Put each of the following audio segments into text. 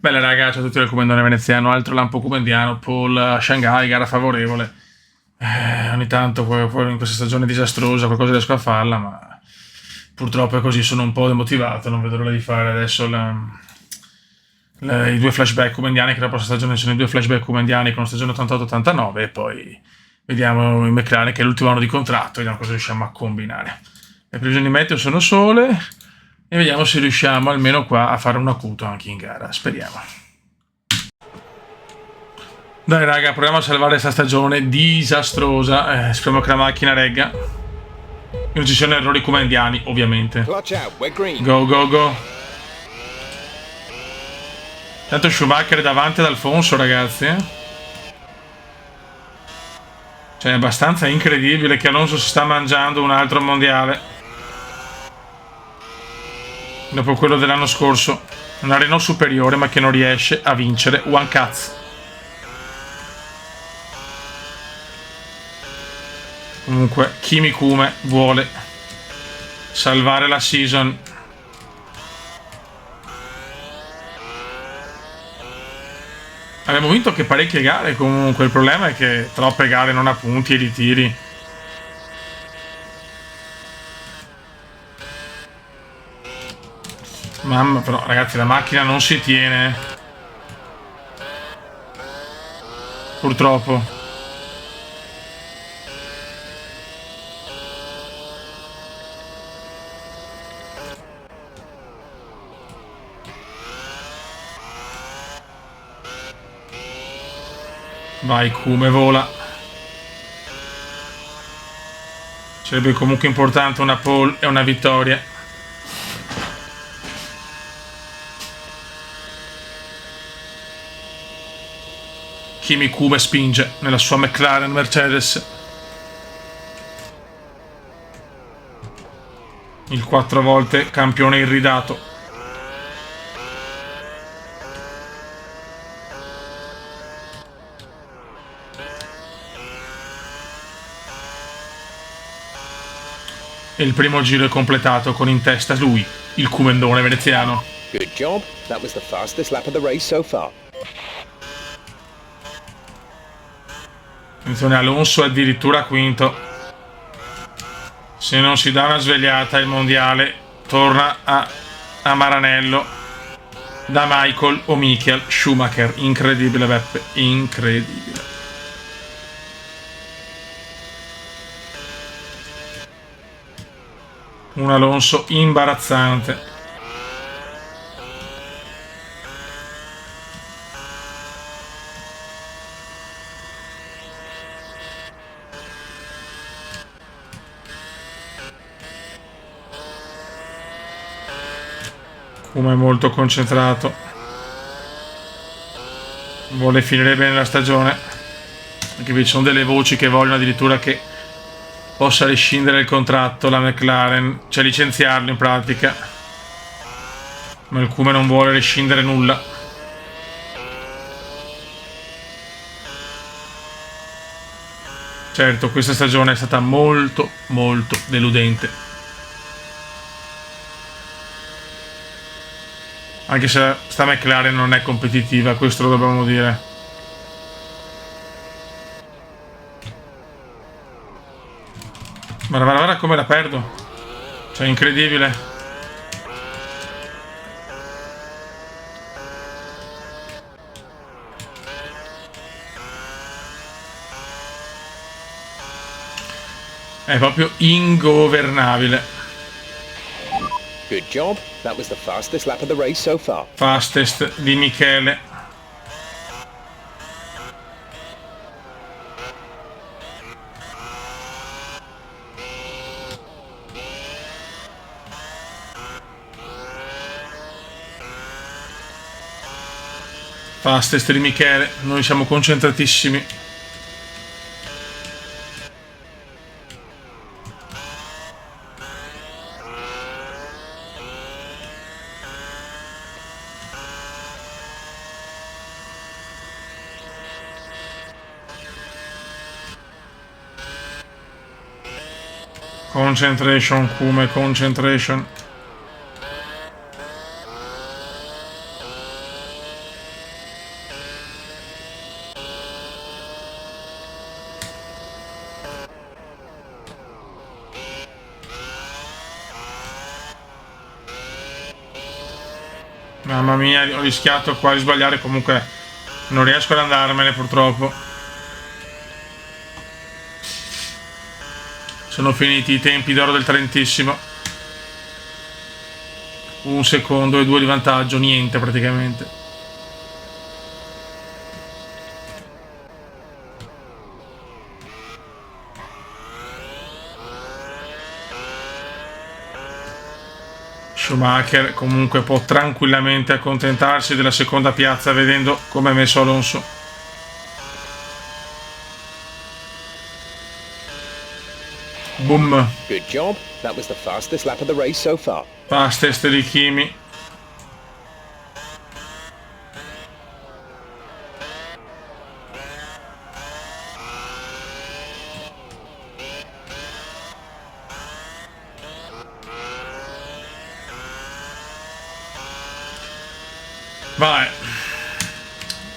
Bella raga, ciao a tutti dal Comandone Veneziano, altro lampo comendiano, Paul Shanghai, gara favorevole. Ogni tanto in questa stagione disastrosa qualcosa riesco a farla, ma purtroppo è così, sono un po' demotivato, non vedo l'ora di fare adesso i due flashback comendiani, che la prossima stagione sono i due flashback comendiani con la stagione 88-89 e poi vediamo in McLaren che è l'ultimo anno di contratto, vediamo cosa riusciamo a combinare. Le previsioni meteo sono sole e vediamo se riusciamo almeno qua a fare un acuto anche in gara, speriamo. Dai raga, proviamo a salvare questa stagione disastrosa, speriamo che la macchina regga. E non ci siano errori comendiani, ovviamente. Go, go, go. Tanto Schumacher è davanti ad Alfonso, ragazzi. Cioè, è abbastanza incredibile che Alonso si sta mangiando un altro mondiale. Dopo quello dell'anno scorso. Una Renault superiore, ma che non riesce a vincere one cazzo. Comunque, Kimi Kume vuole salvare la season. Abbiamo vinto anche parecchie gare comunque, il problema è che troppe gare non ha punti e li tiri. Mamma, però ragazzi la macchina non si tiene. Purtroppo. Vai Kume, vola. Sarebbe comunque importante una pole e una vittoria. Kimi Kume spinge nella sua McLaren Mercedes. Il 4 volte campione irridato. E il primo giro è completato con in testa lui, il Comandone veneziano. Good job. That was the fastest lap of the race so far. Attenzione, Alonso è addirittura quinto. Se non si dà una svegliata il mondiale torna a Maranello da Michael o Michael Schumacher. Incredibile Beppe, incredibile. Un Alonso imbarazzante. Come è molto concentrato. Vuole finire bene la stagione. Anche vi sono delle voci che vogliono addirittura che possa rescindere il contratto la McLaren, cioè licenziarlo in pratica. Ma il Kume non vuole rescindere nulla. Certo, questa stagione è stata molto molto deludente. Anche se sta McLaren non è competitiva, questo lo dobbiamo dire. Guarda come la perdo. Cioè, incredibile. È proprio ingovernabile. Good job. That was the fastest lap of the race so far. Fastest di Michele. Fastest di Michele, noi siamo concentratissimi. Concentration, Kume, concentration. Mamma mia, ho rischiato qua di sbagliare, comunque non riesco ad andarmene purtroppo. Sono finiti i tempi d'oro del Trentissimo. 1 secondo e 2 di vantaggio, niente praticamente. Schumacher comunque può tranquillamente accontentarsi della seconda piazza vedendo come è messo Alonso. Boom. Good job. That was the fastest lap of the race so far. Fastest di Kimi. Vai.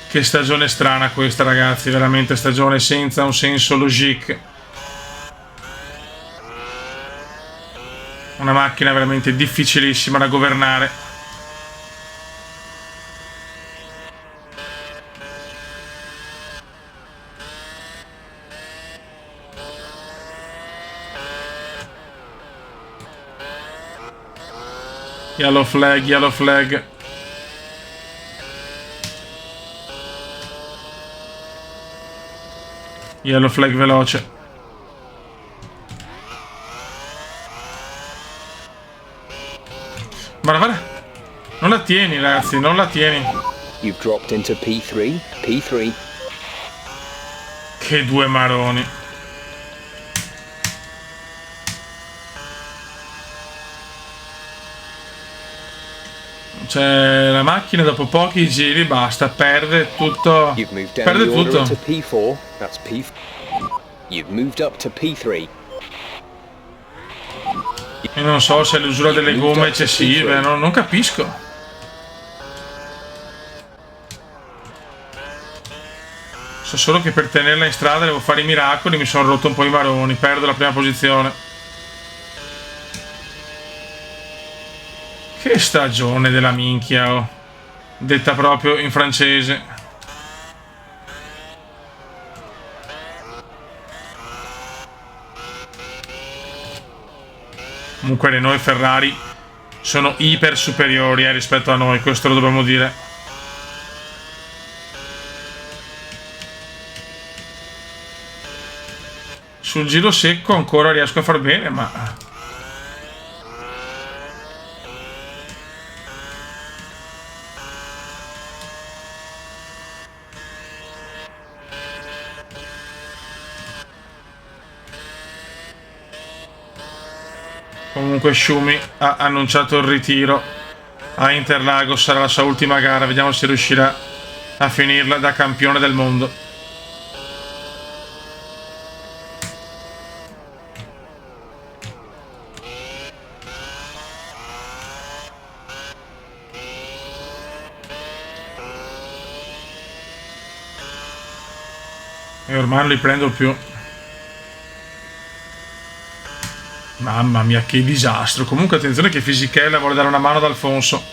Che stagione strana questa, ragazzi, veramente stagione senza un senso logique. Una macchina veramente difficilissima da governare. Yellow flag, yellow flag. Yellow flag veloce. Guarda. Non la tieni, ragazzi, non la tieni. You've dropped into P3. P3. Che due maroni. Cioè, la macchina dopo pochi giri basta, perde tutto. You've moved down Perde the order tutto. to P4. That's P4. You've moved up to P3. Io non so se è l'usura delle gomme eccessive, non capisco. So solo che per tenerla in strada devo fare i miracoli, mi sono rotto un po' i maroni, perdo la prima posizione. Che stagione della minchia, oh. Detta proprio in francese. Comunque Renault e Ferrari sono iper superiori rispetto a noi, questo lo dobbiamo dire. Sul giro secco ancora riesco a far bene, ma... Comunque Schumi ha annunciato il ritiro a Interlagos, sarà la sua ultima gara, vediamo se riuscirà a finirla da campione del mondo. E ormai non li prendo più. Mamma mia, che disastro. Comunque attenzione che Fisichella vuole dare una mano ad Alfonso.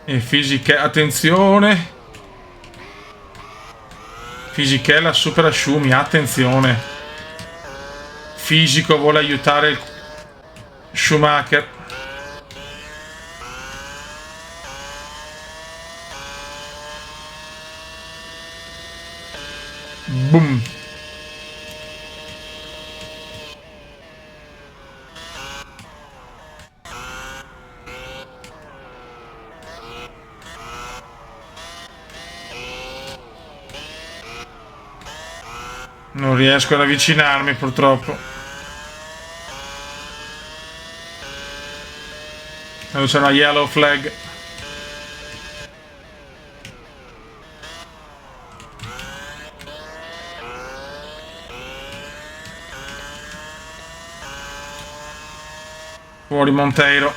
E Fisichella, attenzione. Fisichella supera Schumi, attenzione. Fisico vuole aiutare il Schumacher. Boom. Non riesco ad avvicinarmi purtroppo. Allora c'è una yellow flag. Fuori Monteiro.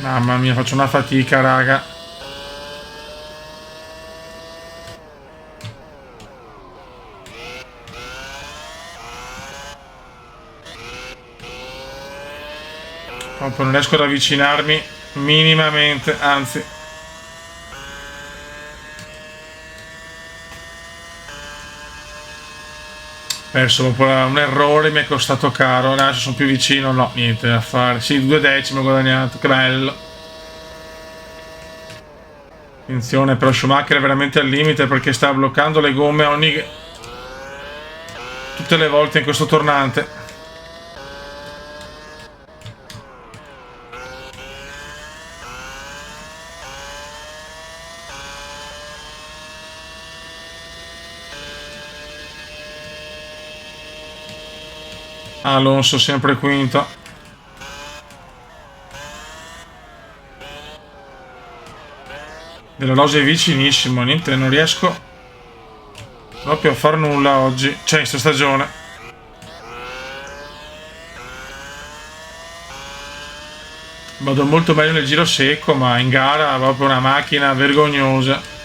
Mamma mia, faccio una fatica, raga. Proprio non riesco ad avvicinarmi minimamente, anzi. Perso un po' un errore, mi è costato caro. Adesso sono più vicino, no, niente da fare. Sì, 2 decimi ho guadagnato, che bello. Attenzione, però Schumacher è veramente al limite perché sta bloccando le gomme tutte le volte in questo tornante. Alonso sempre quinto. Dell'orologio è vicinissimo, niente, non riesco proprio a far nulla oggi, cioè in questa stagione. Vado molto meglio nel giro secco, ma in gara è proprio una macchina vergognosa.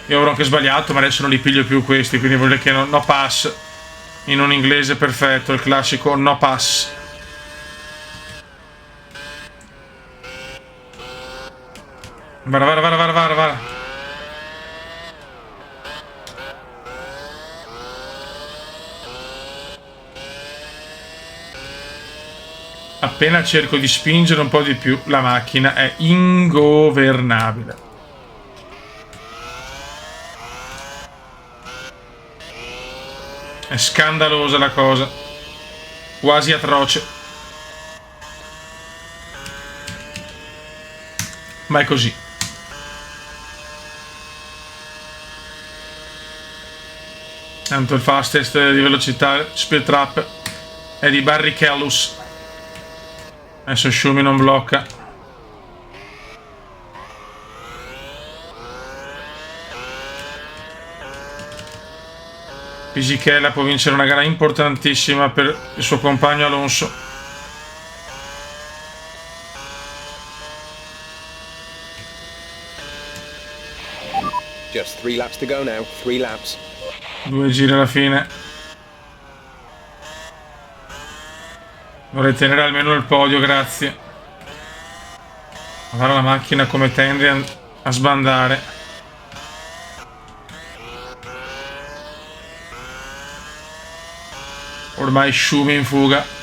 Io avrò anche sbagliato, ma adesso non li piglio più questi, quindi vuol dire che no pass. In un inglese perfetto, il classico no pass. Vara. Appena cerco di spingere un po' di più, la macchina è ingovernabile. È scandalosa la cosa. Quasi atroce. Ma è così. Tanto il fastest di velocità speed trap è di Barrichello. Adesso Schumi non blocca. Fisichella può vincere una gara importantissima per il suo compagno Alonso. Just 3 laps to go now. 3 laps. 2 giri alla fine. Vorrei tenere almeno il podio, grazie. Guarda la macchina come tende a sbandare. Ormai Schumi in fuga.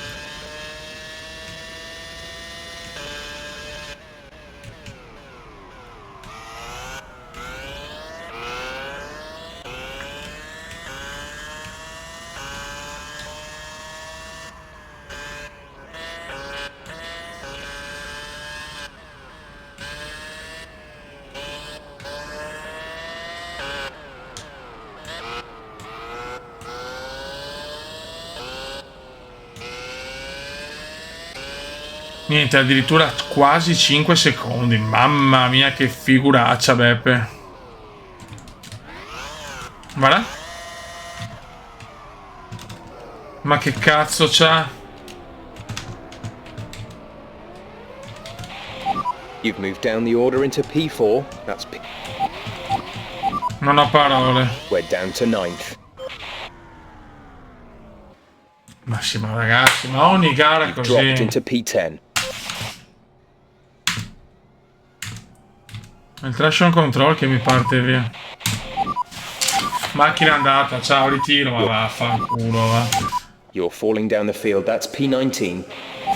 Niente, addirittura quasi 5 secondi. Mamma mia, che figuraccia, Beppe. Guarda. Ma che cazzo c'ha? You've moved down the order into P4. That's P. Non ho parole. We're down to 9th. Ma sì, ma ragazzi, ma ogni gara è così. Dropped into P10. Il traction control che mi parte via. Macchina andata, ciao, ritiro, ma vaffanculo, va. You're falling down the field. That's P19.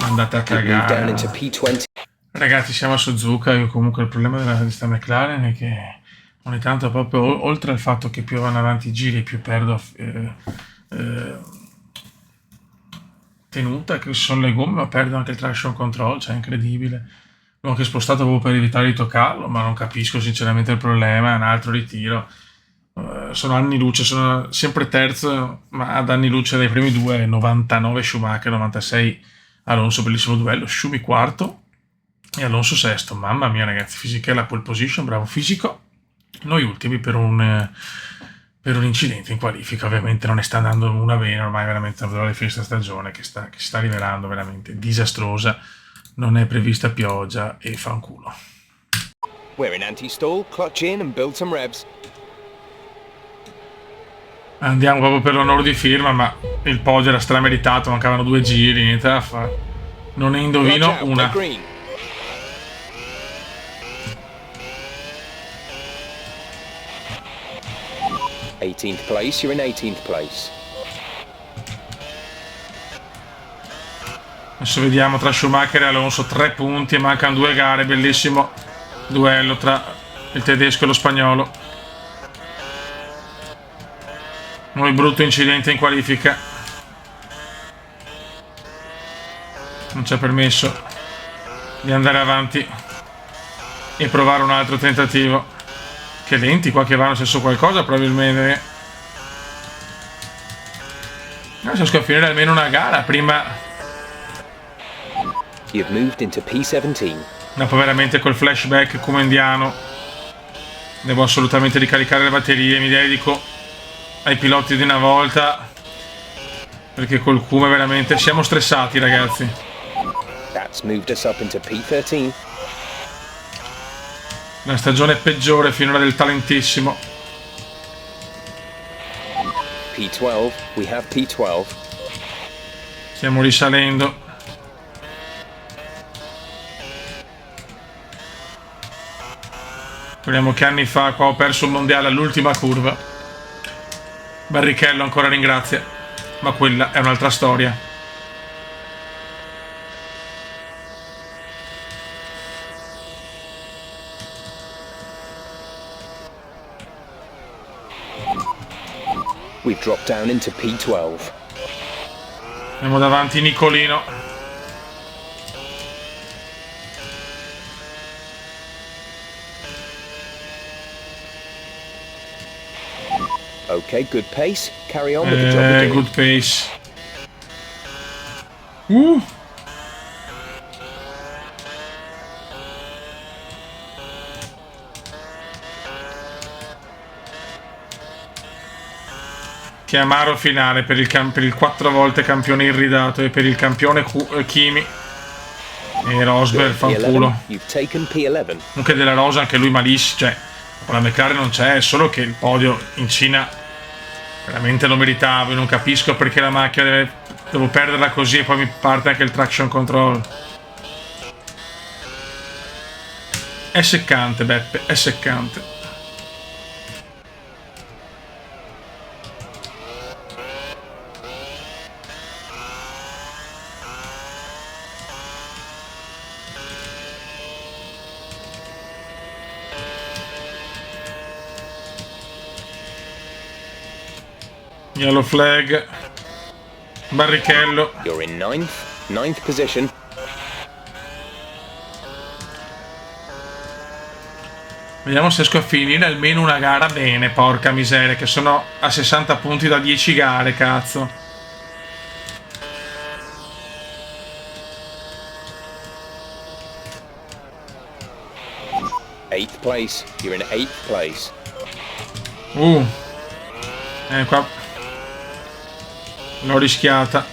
Andate a You've moved down cagare. into P20. Ragazzi, siamo a Suzuka. Io comunque il problema di sta McLaren è che ogni tanto proprio oltre al fatto che più vanno avanti i giri più perdo tenuta, che sono le gomme, ma perdo anche il traction control, cioè è incredibile. L'ho anche spostato proprio per evitare di toccarlo, ma non capisco sinceramente il problema, è un altro ritiro. Sono anni luce, sono sempre terzo, ma ad anni luce dai primi due, 99 Schumacher, 96 Alonso, bellissimo duello, Schumi quarto e Alonso sesto. Mamma mia ragazzi, Fisichella pole position, bravo fisico. Noi ultimi per un per un incidente in qualifica. Ovviamente non ne sta andando una bene, ormai veramente la fine della stagione che si sta rivelando veramente disastrosa, non è prevista pioggia e fanculo. We're in anti-stall, clutch in and build some revs. Andiamo proprio per l'onore di firma, ma il podio era strameritato, mancavano 2 giri, niente da fare. Non ne Watch indovino out, una. we're green. th place, you're in 18th place. Adesso vediamo tra Schumacher e Alonso, 3 punti e mancano 2 gare, bellissimo duello tra il tedesco e lo spagnolo. Noi brutto incidente in qualifica. Non ci ha permesso di andare avanti e provare un altro tentativo. Che lenti qua che vanno, senso qualcosa probabilmente. Non riesco a finire almeno una gara prima. You've moved into P17. Dopo veramente col flashback comendiano devo assolutamente ricaricare le batterie, mi dedico ai piloti di una volta perché col Cume veramente siamo stressati, ragazzi. That's moved us up into P13. La stagione peggiore finora del talentissimo. P12, we have P12. Stiamo risalendo. Ricordiamo che anni fa qua ho perso il mondiale all'ultima curva. Barrichello ancora ringrazia, ma quella è un'altra storia. We've dropped down into P12. Abbiamo davanti Nicolino. Okay, good pace. Carry on with the job you're doing. Good pace. Che amaro finale per il 4 volte campione irridato e per il campione Kimi e Rosberg, fanculo. You've taken P11. Comunque della Rosa anche lui malissimo, cioè la McLaren non c'è, è solo che il podio in Cina veramente lo meritavo. Io non capisco perché la macchina devo perderla così e poi mi parte anche il traction control. È seccante, Beppe, è seccante. Yellow flag. Barrichello. You're in ninth position. Vediamo se riesco a finire almeno una gara bene, porca miseria, che sono a 60 punti da 10 gare, cazzo. Eighth place. You're in 8th place. Qua l'ho rischiata.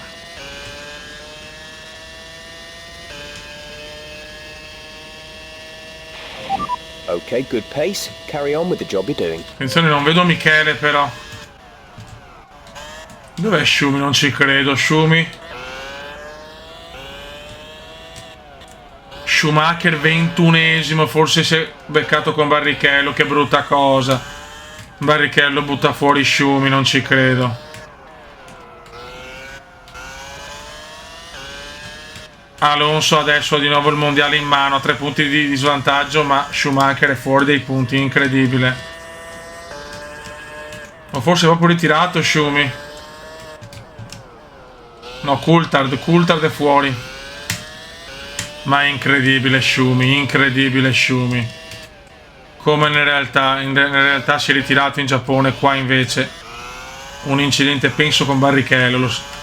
Okay, good pace. Carry on with the job you're doing. Attenzione, non vedo Michele però. Dov'è Schumi? Non ci credo, Schumi. Schumacher 21esimo, forse si è beccato con Barrichello, che brutta cosa. Barrichello butta fuori Schumi, non ci credo. Alonso adesso ha di nuovo il mondiale in mano, a 3 punti di svantaggio, ma Schumacher è fuori dei punti, incredibile. O forse è proprio ritirato Schumi. No, Coulthard è fuori. Ma è incredibile Schumi. Come in realtà si è ritirato in Giappone, qua invece un incidente penso con Barrichello.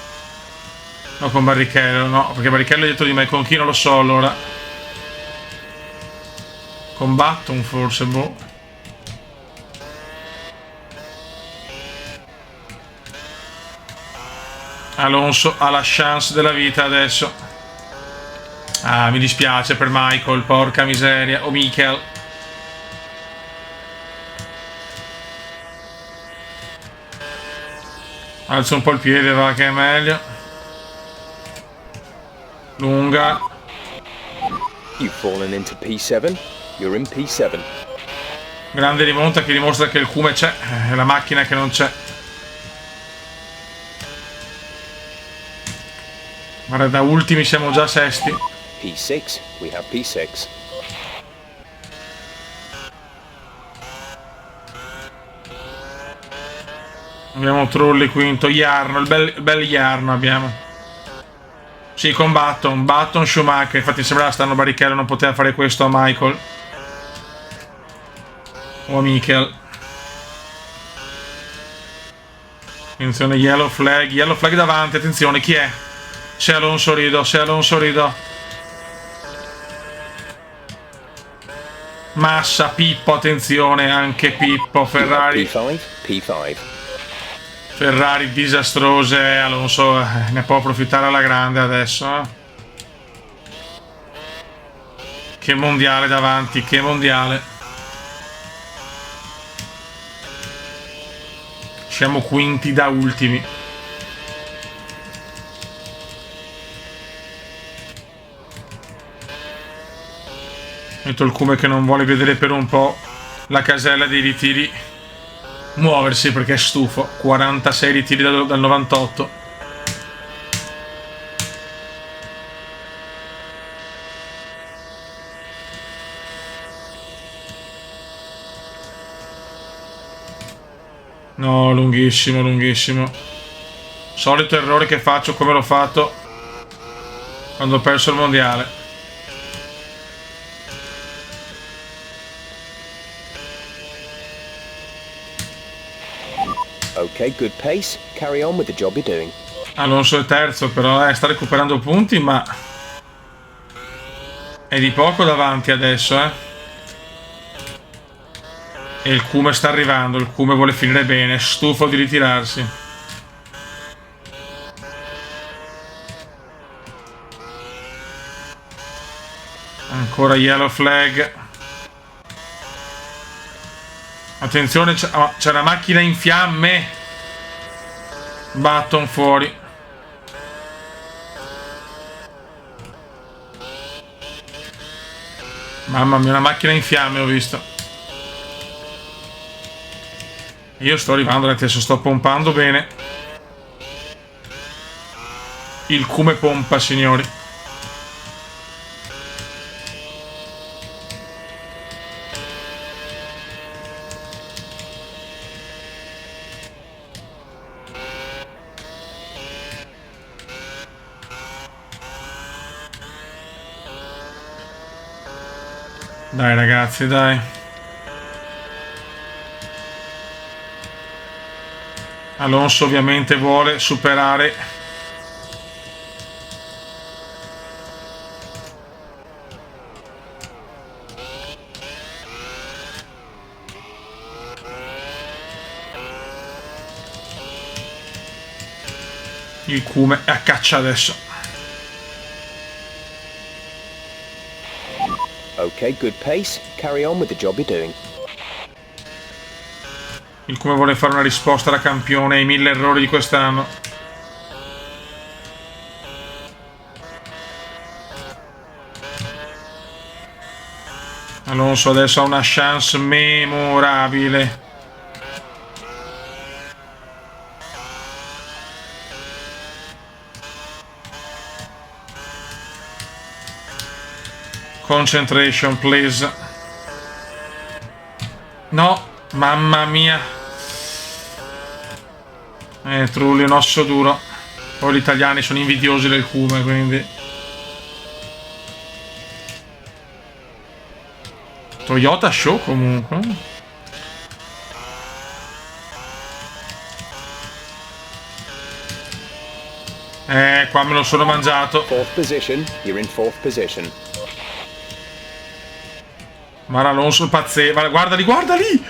No, con Barrichello, no, perché Barrichello è dietro di me, con chi non lo so allora. Con Button forse, boh. Alonso ha la chance della vita adesso. Ah, mi dispiace per Michael, porca miseria. O Michael. Alza un po' il piede, va che è meglio. Lunga. You've fallen into P7. You're in P7. Grande rimonta che dimostra che il cume c'è. È la macchina che non c'è. Guarda, da ultimi siamo già sesti. P6. We have P6. Abbiamo Trulli quinto, Jarno, il bel Jarno abbiamo. Sì, con Button, Schumacher. Infatti sembrava stanno Barrichello non poteva fare questo a Michael. O a Michael. Attenzione, yellow flag davanti, attenzione, chi è? Se Alonso Rido. Massa, Pippo, attenzione, anche Pippo, Ferrari. P5. P5. Ferrari disastrose, Alonso ne può approfittare alla grande adesso. Che mondiale davanti, che mondiale. Siamo quinti da ultimi. Metto il cume che non vuole vedere per un po' la casella dei ritiri muoversi perché è stufo. 46 ritiri dal 98. No, lunghissimo. Solito errore che faccio come l'ho fatto quando ho perso il mondiale. Okay, good pace. Carry on with the job you're doing. Alonso è terzo, però sta recuperando punti, ma è di poco davanti adesso, E il Cume sta arrivando, il Cume vuole finire bene, è stufo di ritirarsi. Ancora yellow flag. Attenzione, c'è una macchina in fiamme. Button fuori. Mamma mia, una macchina in fiamme ho visto. Io sto arrivando adesso, sto pompando bene. Il Cume pompa, signori. Dai ragazzi, dai. Alonso ovviamente vuole superare. Il Cume è a caccia adesso. Okay, good pace. Carry on with the job you're doing. Il Cume vuole fare una risposta da campione ai 1000 errori di quest'anno. Alonso adesso ha una chance memorabile. Concentration, please. No, mamma mia. Trulli, un osso duro. Poi gli italiani sono invidiosi del Cume, quindi. Toyota Show comunque. Qua me lo sono mangiato. Fourth position. You're in fourth position. Mara Alonso pazzesco. Guarda lì!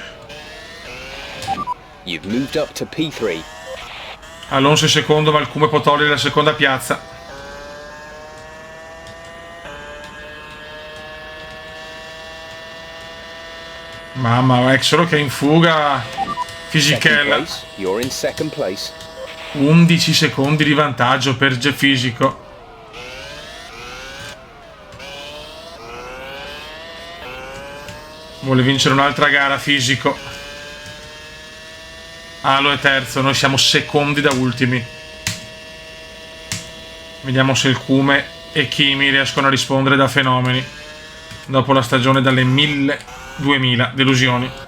You've moved up to P3. Alonso è secondo, ma il Cume può togliere la seconda piazza. Mamma, è solo che è in fuga Second Fisichella. place. You're in second place. 11 secondi di vantaggio per Fisico. Vuole vincere un'altra gara Fisico. Alo è terzo, noi siamo secondi da ultimi. Vediamo se il Cume e Kimi riescono a rispondere da fenomeni dopo la stagione dalle 1000-2000 delusioni.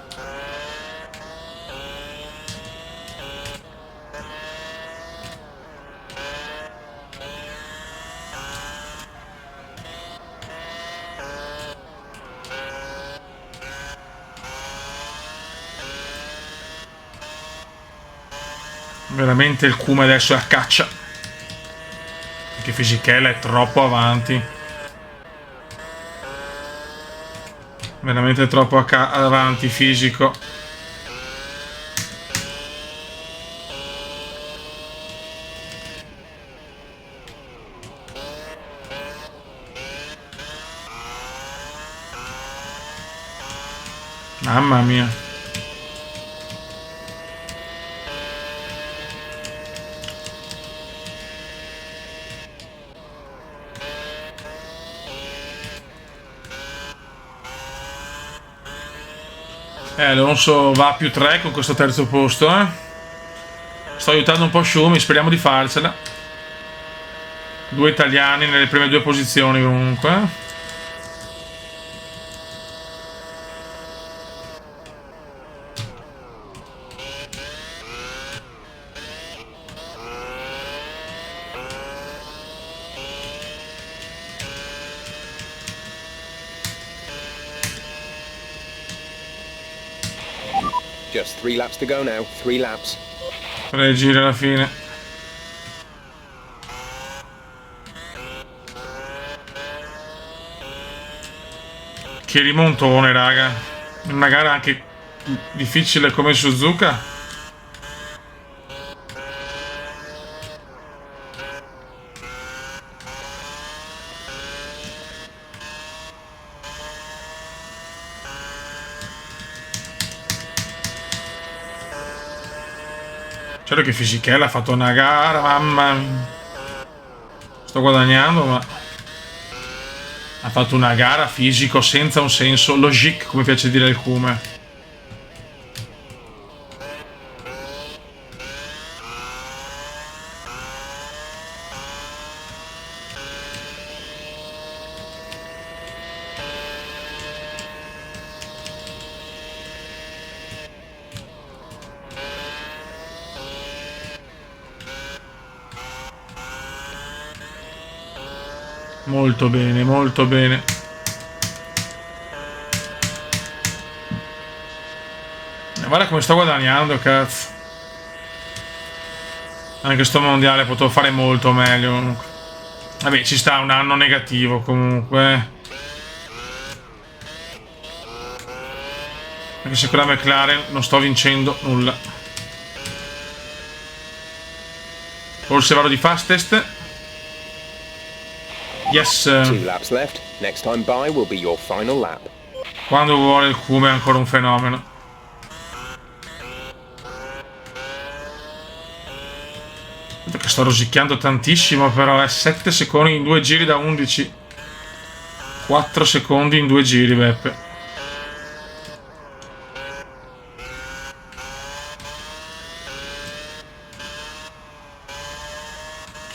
Veramente il Cume adesso è a caccia, perché Fisichella è troppo avanti, veramente troppo avanti Fisico. Mamma mia. Alonso va a più 3 con questo terzo posto, Sto aiutando un po' Schumi, speriamo di farcela. 2 italiani nelle prime 2 posizioni comunque. Just 3 laps to go now. 3 laps. 3 giri alla fine. Che rimontone, raga. Una gara anche difficile come Suzuka. Certo che Fisichella ha fatto una gara, mamma. Sto guadagnando, ma ha fatto una gara Fisico senza un senso, logique, come piace dire il Cume. Molto bene, molto bene. Guarda come sto guadagnando, cazzo. Anche sto mondiale potevo fare molto meglio. Vabbè, ci sta un anno negativo comunque. Anche se con la McLaren non sto vincendo nulla. Forse vado di fastest. Yes. 2 laps left. Next time by will be your final lap. Quando vuole il Cume è ancora un fenomeno. Perché sto rosicchiando tantissimo, però è 7 secondi in 2 giri da 11. 4 secondi in 2 giri, Beppe.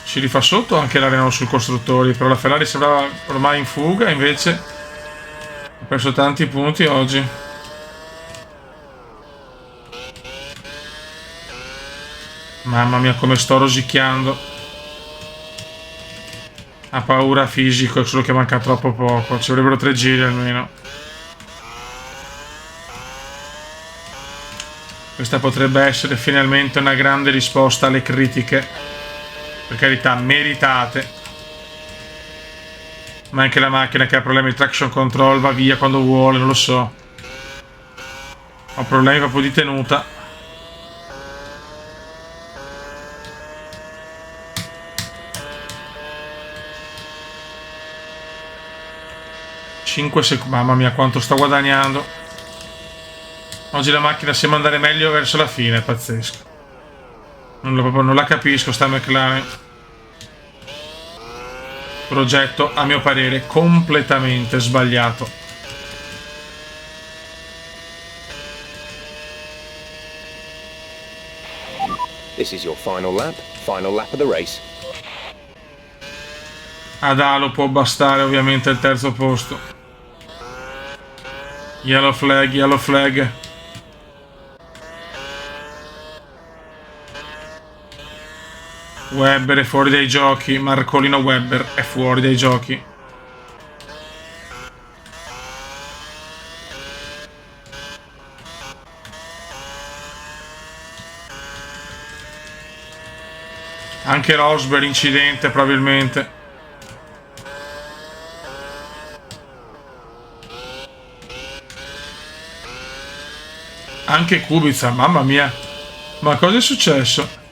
Si rifà sotto anche la Renault sui costruttori, però la Ferrari sembrava ormai in fuga, invece ha perso tanti punti oggi. Mamma mia come sto rosicchiando. Ha paura Fisico, è solo che manca troppo poco, ci vorrebbero 3 giri almeno. Questa potrebbe essere finalmente una grande risposta alle critiche. Per carità, meritate. Ma anche la macchina che ha problemi di traction control va via quando vuole, non lo so. Ho problemi proprio di tenuta. 5 secondi. Mamma mia, quanto sto guadagnando. Oggi la macchina sembra andare meglio verso la fine, è pazzesco. Non la capisco, sta McLaren. Progetto, a mio parere, completamente sbagliato. This is your final lap of the race. Ad Alo può bastare ovviamente il terzo posto. Yellow flag, yellow flag. Webber è fuori dai giochi. Marcolino Webber è fuori dai giochi. Anche Rosberg incidente probabilmente. Anche Kubica, mamma mia. Ma cosa è successo?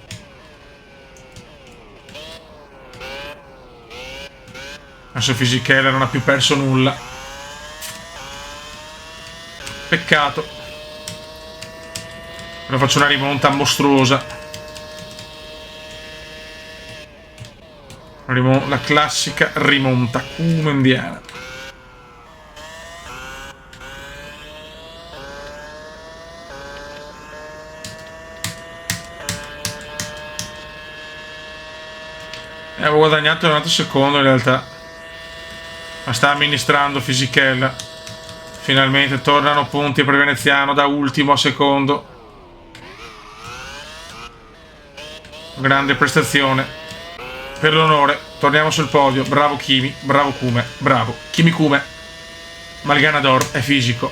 Adesso Fisichella non ha più perso nulla. Peccato. Però faccio una rimonta mostruosa. La classica rimonta kumendiana. Avevo guadagnato un altro secondo in realtà. Ma sta amministrando Fisichella. Finalmente tornano punti per Veneziano da ultimo a secondo. Grande prestazione. Per l'onore, torniamo sul podio. Bravo Kimi, bravo Kume, bravo Kimi Kume. Ma il ganador è fisico.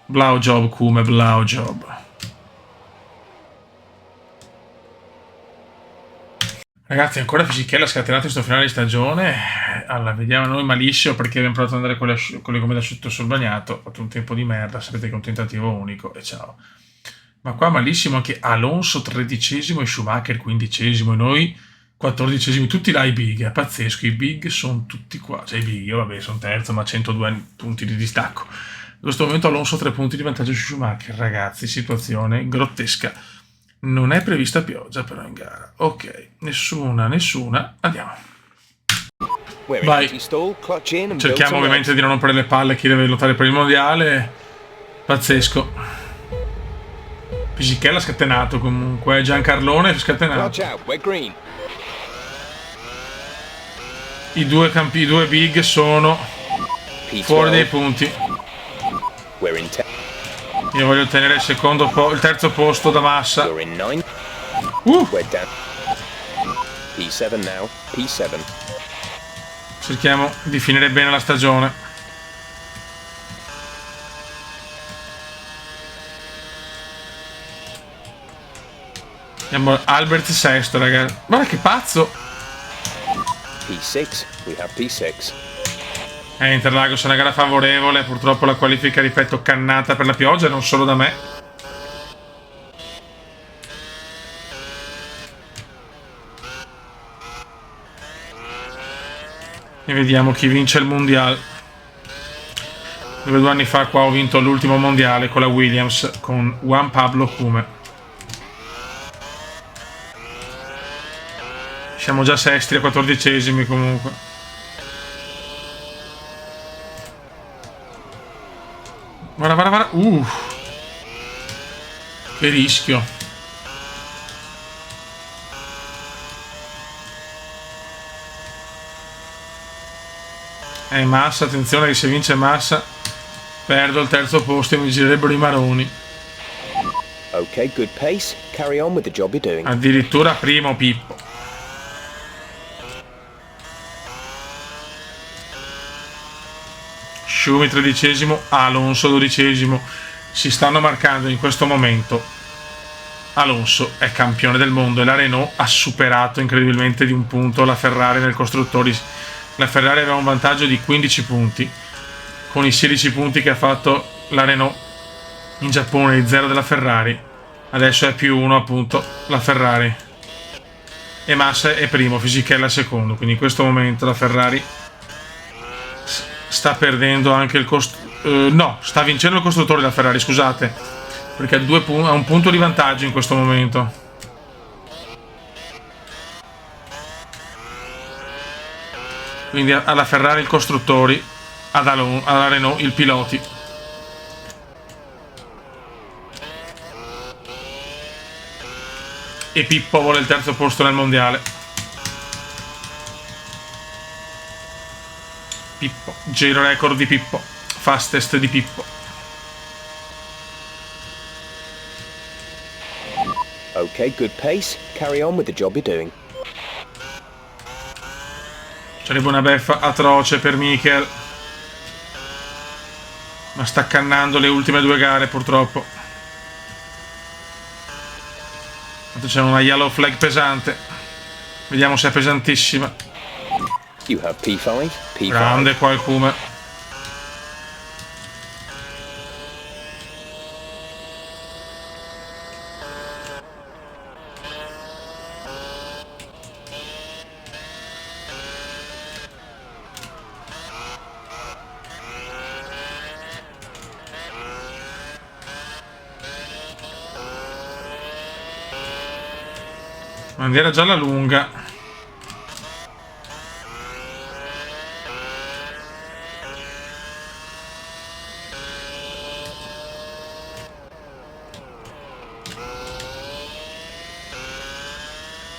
Blau job Kume, blau job. Ragazzi, ancora Fisichella scatenato in questo finale di stagione. Allora, vediamo noi malissimo perché abbiamo provato ad andare con le gomme d'asciutto sul bagnato. Ho fatto un tempo di merda, sapete che è un tentativo unico e ciao. Ma qua malissimo anche Alonso 13esimo e Schumacher 15esimo e noi 14esimi, tutti là i big, è pazzesco, i big sono tutti qua, cioè i big, io vabbè sono terzo ma 102 punti di distacco. In questo momento Alonso 3 punti di vantaggio su Schumacher, ragazzi, situazione grottesca. Non è prevista pioggia però in gara, ok, nessuna, andiamo. Vai, cerchiamo ovviamente di non rompere le palle a chi deve lottare per il mondiale, pazzesco. Fisichella scatenato comunque, Giancarlone scatenato. I due big sono fuori dai punti. Io voglio ottenere il terzo posto da Massa. Cerchiamo di finire bene la stagione. Andiamo Albert sesto, ragazzi. Guarda che pazzo! P6, we have P6. Interlagos è una gara favorevole. Purtroppo la qualifica, ripeto, cannata per la pioggia, non solo da me. E vediamo chi vince il mondiale. Dove 2 anni fa qua ho vinto l'ultimo mondiale con la Williams con Juan Pablo Kume. Siamo già sesti a 14esimi comunque. Guarda. Che rischio. Massa, attenzione che se vince Massa perdo il terzo posto e mi girerebbero i maroni. Ok, good pace. Carry on with the job you're doing. Addirittura primo Pippo. Schumi 13esimo, Alonso 12esimo. Si stanno marcando in questo momento. Alonso è campione del mondo e la Renault ha superato incredibilmente di un punto la Ferrari nel costruttori. La Ferrari aveva un vantaggio di 15 punti con i 16 punti che ha fatto la Renault in Giappone, il 0 della Ferrari. Adesso è più 1 appunto la Ferrari. e Massa è primo, Fisichella è secondo, quindi in questo momento la Ferrari sta perdendo anche il no, sta vincendo il costruttore la Ferrari, scusate, perché ha un punto di vantaggio in questo momento. Quindi alla Ferrari il costruttori, alla Renault il piloti. E Pippo vuole il terzo posto nel mondiale. Pippo, giro record di Pippo, fastest di Pippo. Okay, good pace. Carry on with the job you're doing. Sarebbe una beffa atroce per Michael, ma sta cannando le ultime due gare purtroppo. C'è una yellow flag pesante, vediamo se è pesantissima. You have P5, P5. Grande qualcuno. Bandiera gialla lunga.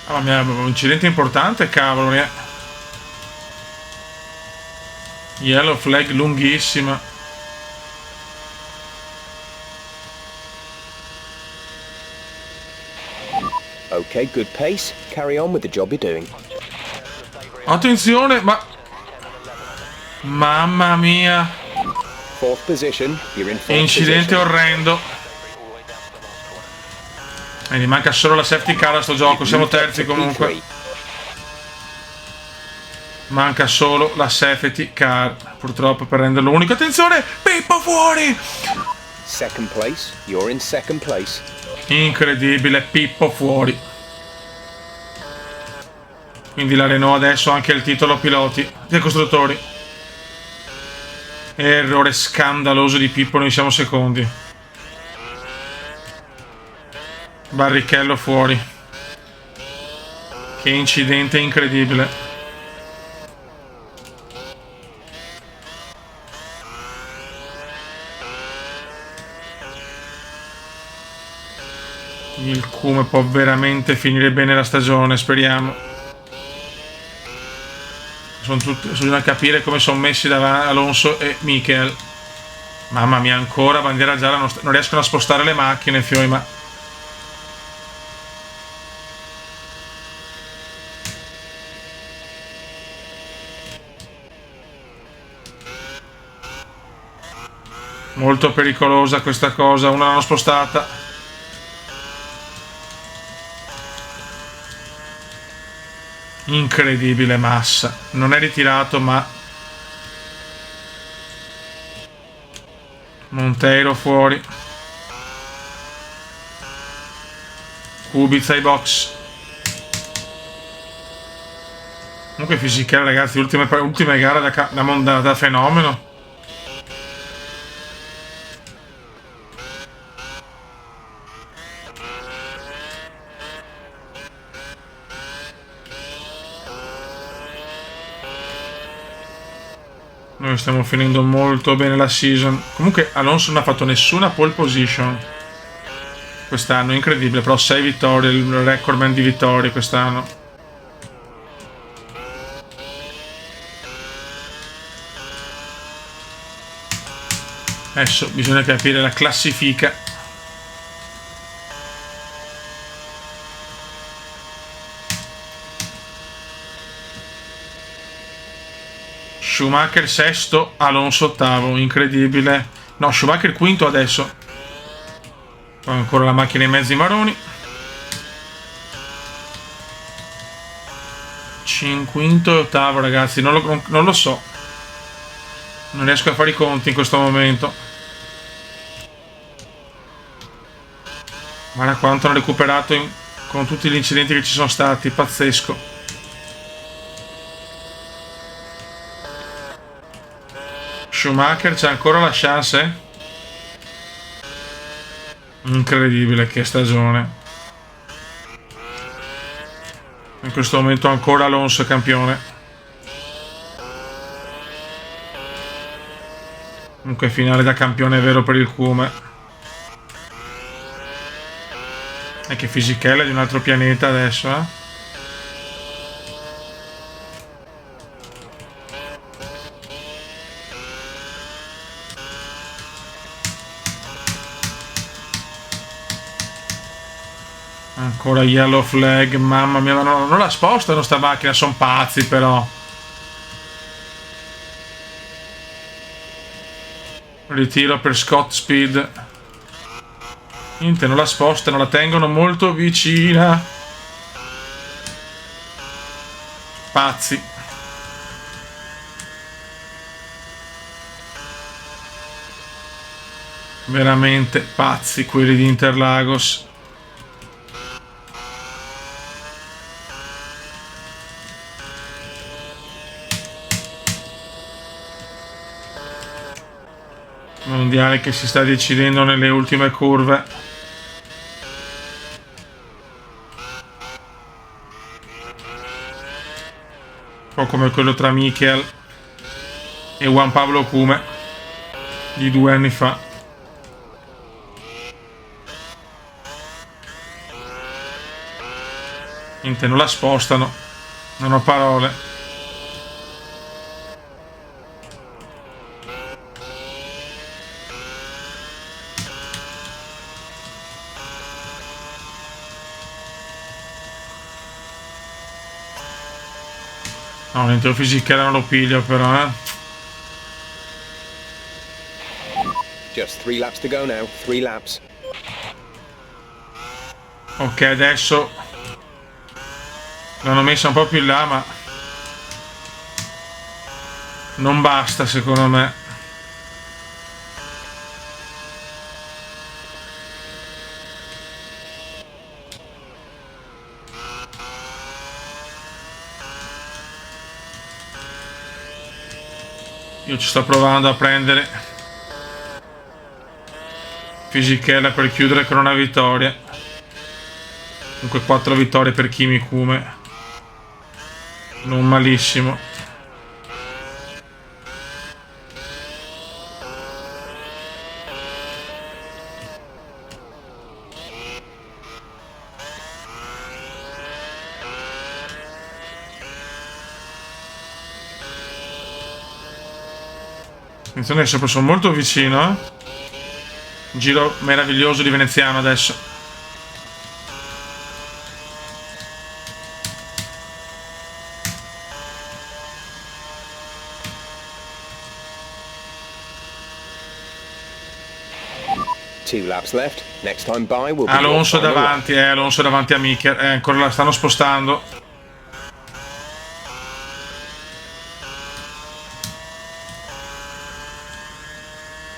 Ah, ma un incidente importante, cavolo. Yellow flag lunghissima. Okay, good pace. Carry on with the job you're doing. Attenzione, ma... Mamma mia. Fourth position. You're in fourth Incidente position. orrendo. Quindi manca solo la safety car a sto gioco. Siamo terzi comunque. Manca solo la safety car, purtroppo, per renderlo unico. Attenzione, Pippo fuori. Second place. You're in second place. Incredibile, Pippo fuori. Quindi la Renault adesso ha anche il titolo piloti dei costruttori. Errore scandaloso di Pippo, noi siamo secondi. Barrichello fuori. Che incidente incredibile. Il Cume può veramente finire bene la stagione, speriamo. Bisogna capire come sono messi davanti Alonso e Michael. Mamma mia, ancora bandiera gialla, non riescono a spostare le macchine, fioi, ma... Molto pericolosa questa cosa, una l'hanno spostata. Incredibile Massa, non è ritirato ma Monteiro fuori. Kubica ai box. Comunque Fisichella, ragazzi, ultime gare da fenomeno. Noi stiamo finendo molto bene la season. Comunque Alonso non ha fatto nessuna pole position quest'anno, incredibile, però 6 vittorie, il recordman di vittorie quest'anno. Adesso bisogna capire la classifica. Schumacher sesto, Alonso ottavo, incredibile. No, Schumacher quinto adesso. Poi ancora la macchina in mezzo ai maroni. Quinto e ottavo, ragazzi, non lo so. Non riesco a fare i conti in questo momento. Guarda quanto hanno recuperato con tutti gli incidenti che ci sono stati, pazzesco. Schumacher c'ha ancora la chance? Incredibile, che stagione. In questo momento ancora Alonso è campione. Comunque finale da campione vero per il Cume. E che Fisichella è di un altro pianeta adesso, eh? Ancora yellow flag, mamma mia, ma non la spostano sta macchina, sono pazzi però. Ritiro per Scott Speed. Niente, non la spostano, la tengono molto vicina. Pazzi. Veramente pazzi quelli di Interlagos. Mondiale che si sta decidendo nelle ultime curve. Un po' come quello tra Michael e Juan Pablo Cume di 2 anni fa. Niente, non la spostano, non ho parole. No, l'intero Fisichella non lo piglio però, Just 3 laps to go now. 3 laps. Ok, adesso l'hanno messa un po' più in là, ma non basta secondo me. Io ci sto provando a prendere Fisichella per chiudere con una vittoria. Comunque 4 vittorie per Kimi Kume. Non malissimo. Attenzione, adesso sono molto vicino, eh. Giro meraviglioso di veneziano adesso. Two laps left. Next time by will be Alonso your final davanti, Alonso davanti a Mikel. Ancora la stanno spostando.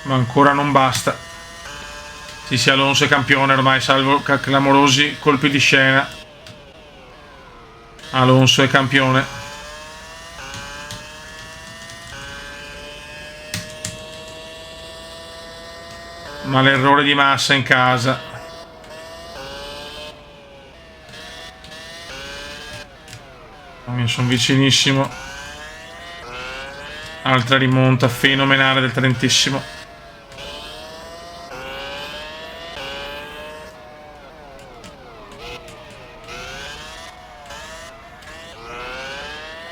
Ma ancora non basta. Sì, Alonso è campione ormai, salvo clamorosi colpi di scena. Alonso è campione. Ma l'errore di Massa in casa. Sono vicinissimo. Altra rimonta fenomenale del Trentissimo.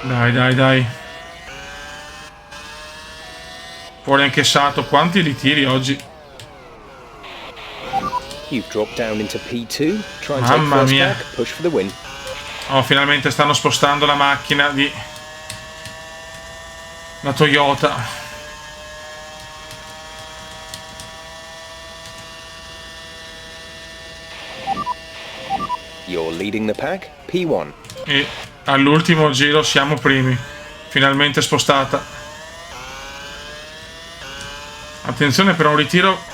Dai. Fuori anche Sato. Quanti li tiri oggi? You've dropped down into P2. Try and take Mamma first mia. back. Push for the win. Oh, finalmente stanno spostando la macchina di la Toyota. You're leading the pack. P1. E all'ultimo giro siamo primi. Finalmente spostata. Attenzione per un ritiro.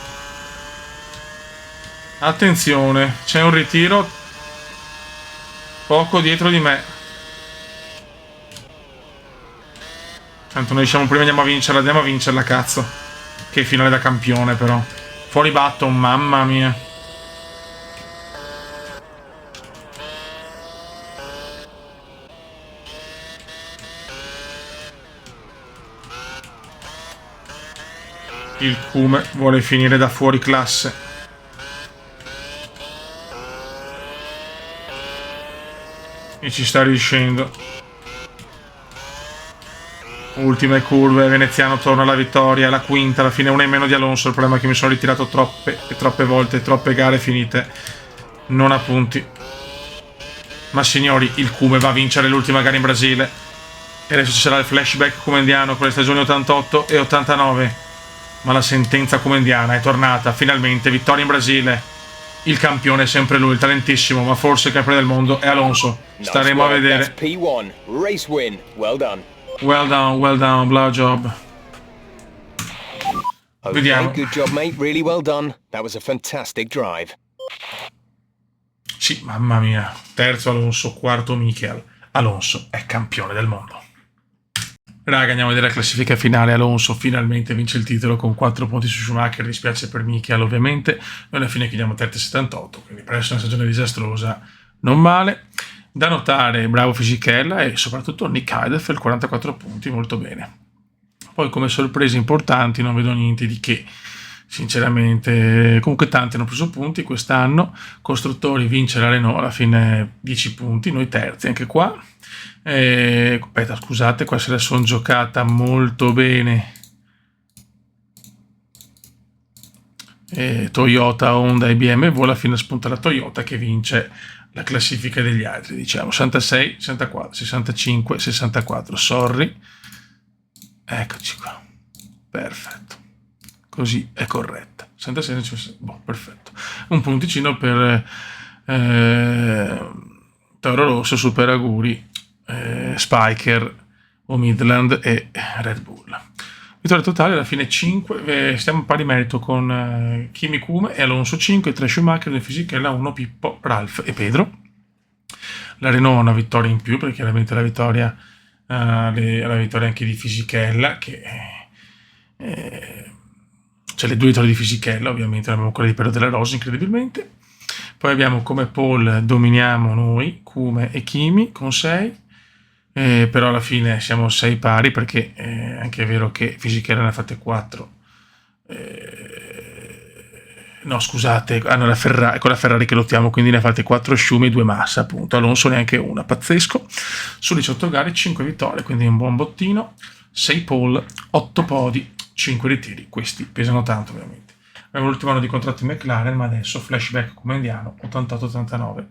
Attenzione, c'è un ritiro poco dietro di me. Tanto noi siamo prima, andiamo a vincerla, cazzo. Che finale da campione, però. Fuori Button, mamma mia. Il Kume vuole finire da fuori classe. E ci sta riuscendo. Ultime curve, Veneziano torna alla vittoria, la quinta, alla fine una in meno di Alonso. Il problema è che mi sono ritirato troppe volte, troppe gare finite, non a punti. Ma signori, il Kume va a vincere l'ultima gara in Brasile. E adesso ci sarà il flashback kumendiano con le stagioni 88 e 89. Ma la sentenza kumendiana è tornata, finalmente, vittoria in Brasile. Il campione è sempre lui, il talentissimo, ma forse il campione del mondo è Alonso. Staremo a vedere. P1, race win, well done. Well done, blow job. Okay, Vediamo. good job, mate, really well done. That was a fantastic drive. Sì, mamma mia. Terzo Alonso, quarto Michael. Alonso è campione del mondo. Raga, andiamo a vedere la classifica finale. Alonso finalmente vince il titolo con 4 punti su Schumacher. Dispiace per Michael, ovviamente. Noi alla fine chiudiamo terzo e 78, quindi per essere una stagione disastrosa, non male. Da notare, bravo Fisichella e soprattutto Nick Heidfeld, 44 punti, molto bene. Poi come sorprese importanti non vedo niente di che, sinceramente. Comunque tanti hanno preso punti quest'anno. Costruttori vince la Renault, alla fine 10 punti, noi terzi anche qua. Aspetta, scusate, qua se la sono giocata molto bene. Toyota, Honda e BMW, alla fine spunta la Toyota che vince la classifica degli altri, diciamo 66, 64, 65, 64, sorry, eccoci qua, perfetto, così è corretta, 66, 66, boh, perfetto, un punticino per Toro Rosso, Super Aguri, Spiker o Midland e Red Bull. Vittoria totale alla fine 5, stiamo pari merito con Kimi Kume e Alonso 5, 3 Schumacher, 2 Fisichella, 1 Pippo, Ralf e Pedro. La Renault ha una vittoria in più perché chiaramente la vittoria anche di Fisichella, che c'è le 2 vittorie di Fisichella, ovviamente abbiamo quella di Pedro della Rosa incredibilmente. Poi abbiamo come pole dominiamo noi, Kume e Kimi con 6. Però alla fine siamo 6 pari perché anche è vero che Fisichella ne ha fatte 4. No, scusate, hanno la Ferrari, con la Ferrari che lottiamo, quindi ne ha fatte 4 Schumi e 2 Massa, appunto. Alonso neanche una, pazzesco. Su 18 gare 5 vittorie, quindi un buon bottino. 6 pole, 8 podi, 5 ritiri. Questi pesano tanto, ovviamente. Abbiamo l'ultimo anno di contratto in McLaren, ma adesso flashback kumendiano 88-89.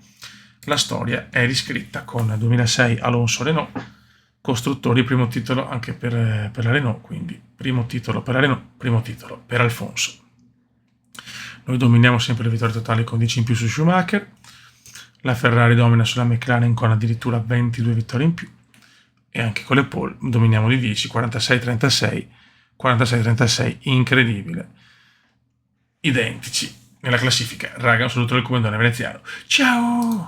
La storia è riscritta con 2006 Alonso Renault, costruttori, primo titolo anche per la Renault, quindi primo titolo per la Renault, primo titolo per Alfonso. Noi dominiamo sempre le vittorie totali con 10 in più su Schumacher, la Ferrari domina sulla McLaren con addirittura 22 vittorie in più e anche con le pole dominiamo di 10, 46-36, 46-36, incredibile, identici nella classifica. Raga, un saluto del comandante veneziano, ciao!